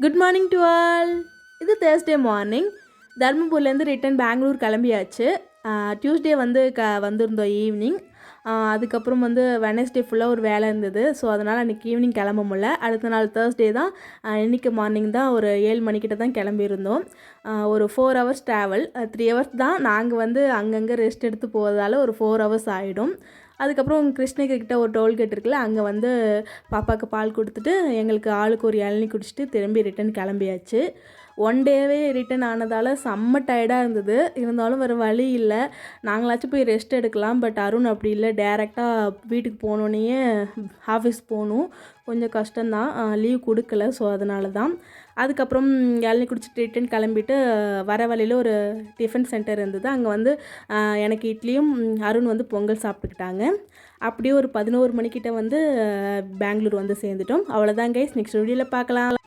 Good morning to all. இது Thursday morning. தர்மபுரிலேருந்து return Bangalore கிளம்பியாச்சு. Tuesday வந்து வந்திருந்தோம் ஈவினிங். அதுக்கப்புறம் வந்து வெனஸ்டே ஃபுல்லாக ஒரு வேலை இருந்தது. ஸோ அதனால் அன்றைக்கி ஈவினிங் கிளம்ப முடியல. அடுத்த நாள் தேர்ஸ்டே தான். இன்றைக்கி மார்னிங் தான் ஒரு 7 மணிக்கிட்ட தான் கிளம்பியிருந்தோம். ஒரு 4 ஹவர்ஸ் ட்ராவல். 3 ஹவர்ஸ் தான். நாங்கள் வந்து அங்கங்கே ரெஸ்ட் எடுத்து போகிறதால ஒரு 4 ஹவர்ஸ் ஆகிடும். அதுக்கப்புறம் கிருஷ்ணகிரிக்கிட்ட ஒரு டோல்கேட் இருக்குல்ல, அங்கே வந்து பாப்பாவுக்கு பால் கொடுத்துட்டு எங்களுக்கு ஆளுக்கு ஒரு இளநீ குடிச்சிட்டு திரும்பி ரிட்டன் கிளம்பியாச்சு. ஒன் டேவே ரிட்டன் ஆனதால் செம்ம டயர்டாக இருந்தது. இருந்தாலும் வேறு வழி இல்லை. நாங்களாச்சும் போய் ரெஸ்ட் எடுக்கலாம். பட் அருண் அப்படி இல்லை. டேரெக்டாக வீட்டுக்கு போனோடனே ஆஃபீஸ் போகணும். கொஞ்சம் கஷ்டம்தான். லீவ் கொடுக்கல. ஸோ அதனால தான். அதுக்கப்புறம் இளநீ குடிச்சிட்டு ரிட்டன் கிளம்பிட்டு வர வழியில் ஒரு டிஃபன் சென்டர் இருந்தது. அங்கே வந்து எனக்கு இட்லியும் அருண் வந்து பொங்கல் சாப்பிட்டுக்கிட்டாங்க. அப்படியே ஒரு 11 மணிக்கிட்ட வந்து பெங்களூர் வந்து சேர்ந்துட்டோம். அவ்வளோதான் கைஸ். நெக்ஸ்ட் வீடியோவில் பார்க்கலாம்.